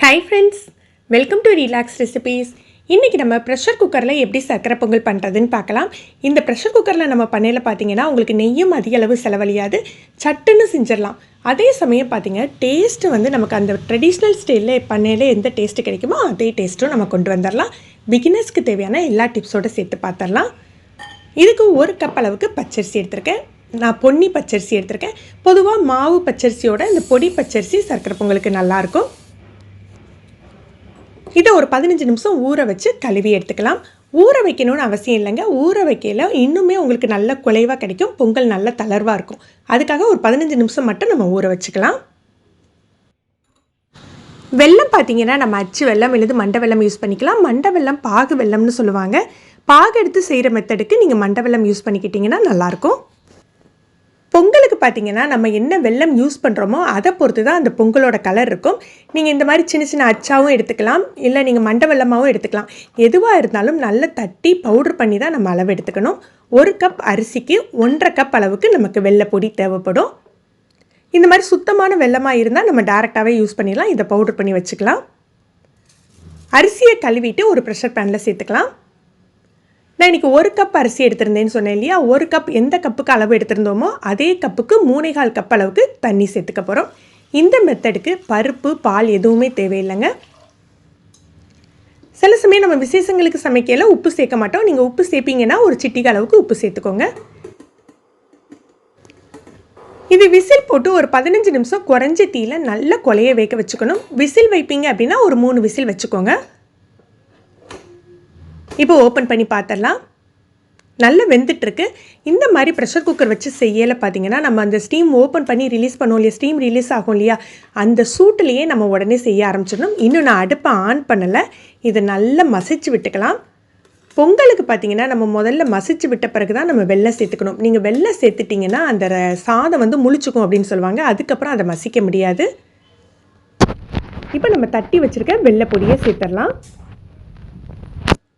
Hi friends, welcome to Relax Recipes. இன்றைக்கி நம்ம pressure குக்கரில் எப்படி சர்க்கரை பொங்கல் பண்ணுறதுன்னு பார்க்கலாம். இந்த ப்ரெஷர் குக்கரில் நம்ம பண்ணையில் பார்த்தீங்கன்னா உங்களுக்கு நெய்யும் அதிக அளவு செலவழியாது, சட்டுன்னு செஞ்சிடலாம். அதே சமயம் பார்த்தீங்க டேஸ்ட்டு வந்து நமக்கு அந்த ட்ரெடிஷ்னல் ஸ்டைலில் பண்ணையில் எந்த டேஸ்ட்டு கிடைக்குமோ அதே டேஸ்ட்டும் நம்ம கொண்டு வந்துடலாம். பிகினர்ஸ்க்கு தேவையான எல்லா டிப்ஸோடு சேர்த்து பார்த்துடலாம். இதுக்கு 1 கப் அளவுக்கு பச்சரிசி எடுத்திருக்கேன். நான் பொன்னி பச்சரிசி எடுத்திருக்கேன். பொதுவாக மாவு பச்சரிசியோட இந்த பொடி பச்சரிசி சர்க்கரை பொங்கலுக்கு நல்லாயிருக்கும். இதை ஒரு 15 நிமிஷம் ஊற வச்சு கழுவி எடுத்துக்கலாம். ஊற வைக்கணும்னு அவசியம் இல்லைங்க. ஊற வைக்கல இன்னுமே உங்களுக்கு நல்ல குலைவாக கிடைக்கும், பொங்கல் நல்ல தளர்வாக இருக்கும். அதுக்காக ஒரு 15 நிமிஷம் மட்டும் நம்ம ஊற வச்சுக்கலாம். வெல்லம் பார்த்தீங்கன்னா நம்ம அச்சு வெல்லம் இல்லது மண்டை வெல்லம் யூஸ் பண்ணிக்கலாம். மண்டை வெல்லம் பாகு வெல்லம்னு சொல்லுவாங்க. பாகு எடுத்து செய்கிற மெத்தடுக்கு நீங்கள் மண்டை வெல்லம் யூஸ் பண்ணிக்கிட்டிங்கன்னா நல்லாயிருக்கும். பொங்கலுக்கு பார்த்தீங்கன்னா நம்ம என்ன வெல்லம் யூஸ் பண்ணுறோமோ அதை பொறுத்து தான் அந்த பொங்கலோட கலர் இருக்கும். நீங்கள் இந்த மாதிரி சின்ன சின்ன அச்சாவும் எடுத்துக்கலாம், இல்லை நீங்கள் மண்டை வெல்லமாகவும் எடுத்துக்கலாம். எதுவாக இருந்தாலும் நல்லா தட்டி பவுடர் பண்ணி தான் நம்ம அளவு எடுத்துக்கணும். 1 கப் அரிசிக்கு 1.5 கப் அளவுக்கு நமக்கு வெல்லைப்பொடி தேவைப்படும். இந்த மாதிரி சுத்தமான வெல்லமாக இருந்தால் நம்ம டேரெக்டாகவே யூஸ் பண்ணிடலாம். இதை பவுடர் பண்ணி வச்சுக்கலாம். அரிசியை கழுவிட்டு ஒரு ப்ரெஷர் பேனில் சேர்த்துக்கலாம். நான் இன்றைக்கி 1 கப் அரிசி எடுத்திருந்தேன்னு சொன்னேன் இல்லையா, 1 கப் எந்த கப்புக்கு அளவு எடுத்திருந்தோமோ அதே கப்புக்கு 3.25 கப் அளவுக்கு தண்ணி சேர்த்துக்க போகிறோம். இந்த மெத்தடுக்கு பருப்பு பால் எதுவுமே தேவையில்லைங்க. சில சமயம் நம்ம விசேஷங்களுக்கு சமைக்கல உப்பு சேர்க்க மாட்டோம். நீங்கள் உப்பு சேர்ப்பீங்கன்னா ஒரு சிட்டிகை அளவுக்கு உப்பு சேர்த்துக்கோங்க. இது விசில் போட்டு ஒரு 15 நிமிஷம் குறைஞ்ச தீயில நல்ல கொலைய வேக வச்சுக்கணும். விசில் வைப்பீங்க அப்படின்னா ஒரு 3 விசில் வச்சுக்கோங்க. இப்போ ஓப்பன் பண்ணி பார்த்துடலாம். நல்லா வெந்துட்டுருக்கு. இந்த மாதிரி ப்ரெஷர் குக்கர் வச்சு செய்யலை பார்த்தீங்கன்னா நம்ம அந்த ஸ்டீம் ஓப்பன் பண்ணி ரிலீஸ் பண்ணுவோம் இல்லையா, ஸ்டீம் ரிலீஸ் ஆகும் இல்லையா, அந்த சூட்டிலேயே நம்ம உடனே செய்ய ஆரம்பிச்சிடணும். இன்னும் நான் அடுப்பை ஆன் பண்ணலை. இதை நல்லா மசிச்சு விட்டுக்கலாம். பொங்கலுக்கு பார்த்தீங்கன்னா நம்ம முதல்ல மசிச்சு விட்ட பிறகு தான் நம்ம வெல்லம் சேர்த்துக்கணும். நீங்கள் வெல்லம் சேர்த்துட்டிங்கன்னா அந்த சாதம் வந்து முழிச்சுக்கும் அப்படின்னு சொல்லுவாங்க. அதுக்கப்புறம் அதை மசிக்க முடியாது. இப்போ நம்ம தட்டி வச்சுருக்க வெள்ளை பொடியை சேர்த்துடலாம்.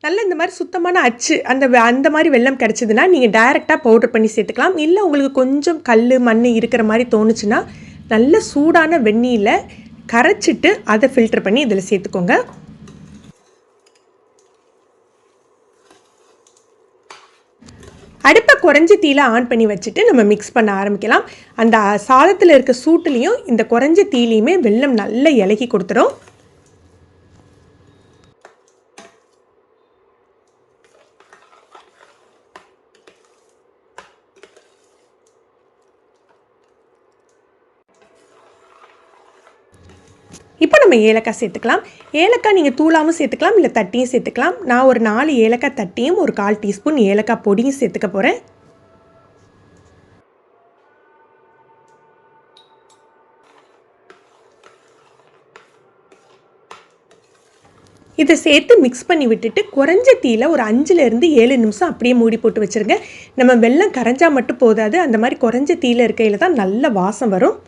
நல்ல இந்த மாதிரி சுத்தமான அச்சு அந்த மாதிரி வெல்லம் கிடச்சிதுன்னா நீங்கள் டைரெக்டாக பவுடர் பண்ணி சேர்த்துக்கலாம். இல்லை உங்களுக்கு கொஞ்சம் கல் மண் இருக்கிற மாதிரி தோணுச்சுன்னா நல்ல சூடான வெந்நீரில் கரைச்சிட்டு அதை ஃபில்டர் பண்ணி இதில் சேர்த்துக்கோங்க. அடுப்பை குறைஞ்சி தீயில ஆன் பண்ணி வச்சுட்டு நம்ம மிக்ஸ் பண்ண ஆரம்பிக்கலாம். அந்த சாதத்தில் இருக்க சூட்டுலேயும் இந்த குறைஞ்ச தீலையுமே வெல்லம் நல்லா இலகி கொடுத்துரும். இப்போ நம்ம ஏலக்காய் சேர்த்துக்கலாம். ஏலக்காய் நீங்கள் தூளாகவும் சேர்த்துக்கலாம், இல்லை தட்டியும் சேர்த்துக்கலாம். நான் ஒரு 4 ஏலக்காய் தட்டியும் ஒரு 1/4 டீஸ்பூன் ஏலக்காய் பொடியும் சேர்த்துக்க போகிறேன். இதை சேர்த்து மிக்ஸ் பண்ணி விட்டுட்டு குறைஞ்ச தீயில் ஒரு 5லேருந்து 7 நிமிஷம் அப்படியே மூடி போட்டு வச்சுருங்க. நம்ம வெல்லம் கரைஞ்சால் மட்டும் போதாது, அந்த மாதிரி குறைஞ்ச தீயில் இருக்கையில் தான் நல்ல வாசம் வரும்.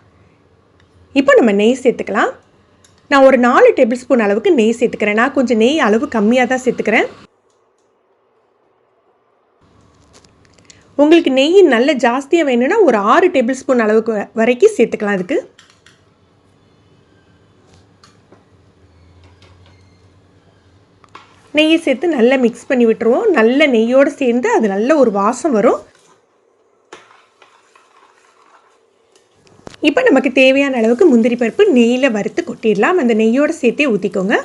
இப்போ நம்ம நெய் சேர்த்துக்கலாம். நான் ஒரு 4 டேபிள் ஸ்பூன் அளவுக்கு நெய் சேர்த்துக்கிறேன். நான் கொஞ்சம் நெய் அளவு கம்மியாக தான் சேர்த்துக்கிறேன். உங்களுக்கு நெய் நல்ல ஜாஸ்தியாக வேணும்னா ஒரு 6 டேபிள் ஸ்பூன் அளவுக்கு வரைக்கும் சேர்த்துக்கலாம். அதுக்கு நெய்யை சேர்த்து நல்லா மிக்ஸ் பண்ணி விட்டுருவோம். நல்ல நெய்யோடு சேர்ந்து அது நல்ல ஒரு வாசம் வரும். இப்போ நமக்கு தேவையான அளவுக்கு முந்திரி பருப்பு நெய்யில் வறுத்து கொட்டிடலாம். அந்த நெய்யோடு சேர்த்தே ஊற்றிக்கோங்க.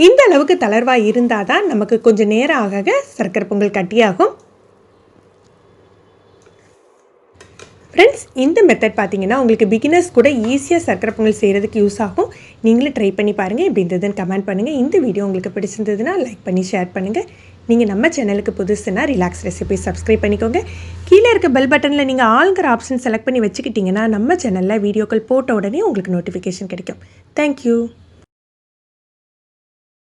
இந்த அளவுக்கு தளர்வாக இருந்தால் தான் நமக்கு கொஞ்சம் நேரம் ஆக சர்க்கரை பொங்கல் கட்டியாகும். ஃப்ரெண்ட்ஸ், இந்த மெத்தட் பார்த்தீங்கன்னா உங்களுக்கு பிகினர்ஸ் கூட ஈஸியாக சர்க்கரை பொங்கல் செய்கிறதுக்கு யூஸ் ஆகும். நீங்களும் ட்ரை பண்ணி பாருங்கள். எப்படி இருந்ததுன்னு கமெண்ட் பண்ணுங்கள். இந்த வீடியோ உங்களுக்கு பிடிச்சிருந்ததுன்னா லைக் பண்ணி ஷேர் பண்ணுங்கள். நீங்கள் நம்ம சேனலுக்கு புதுசுன்னா ரிலாக்ஸ் ரெசிபி சப்ஸ்கிரைப் பண்ணிக்கோங்க. கீழே இருக்க பெல் பட்டனில் நீங்கள் ஆளுங்கிற ஆப்ஷன் செலக்ட் பண்ணி வச்சுக்கிட்டிங்கன்னா நம்ம சேனலில் வீடியோக்கள் போட்ட உடனே உங்களுக்கு நோட்டிஃபிகேஷன் கிடைக்கும். தேங்க்யூ.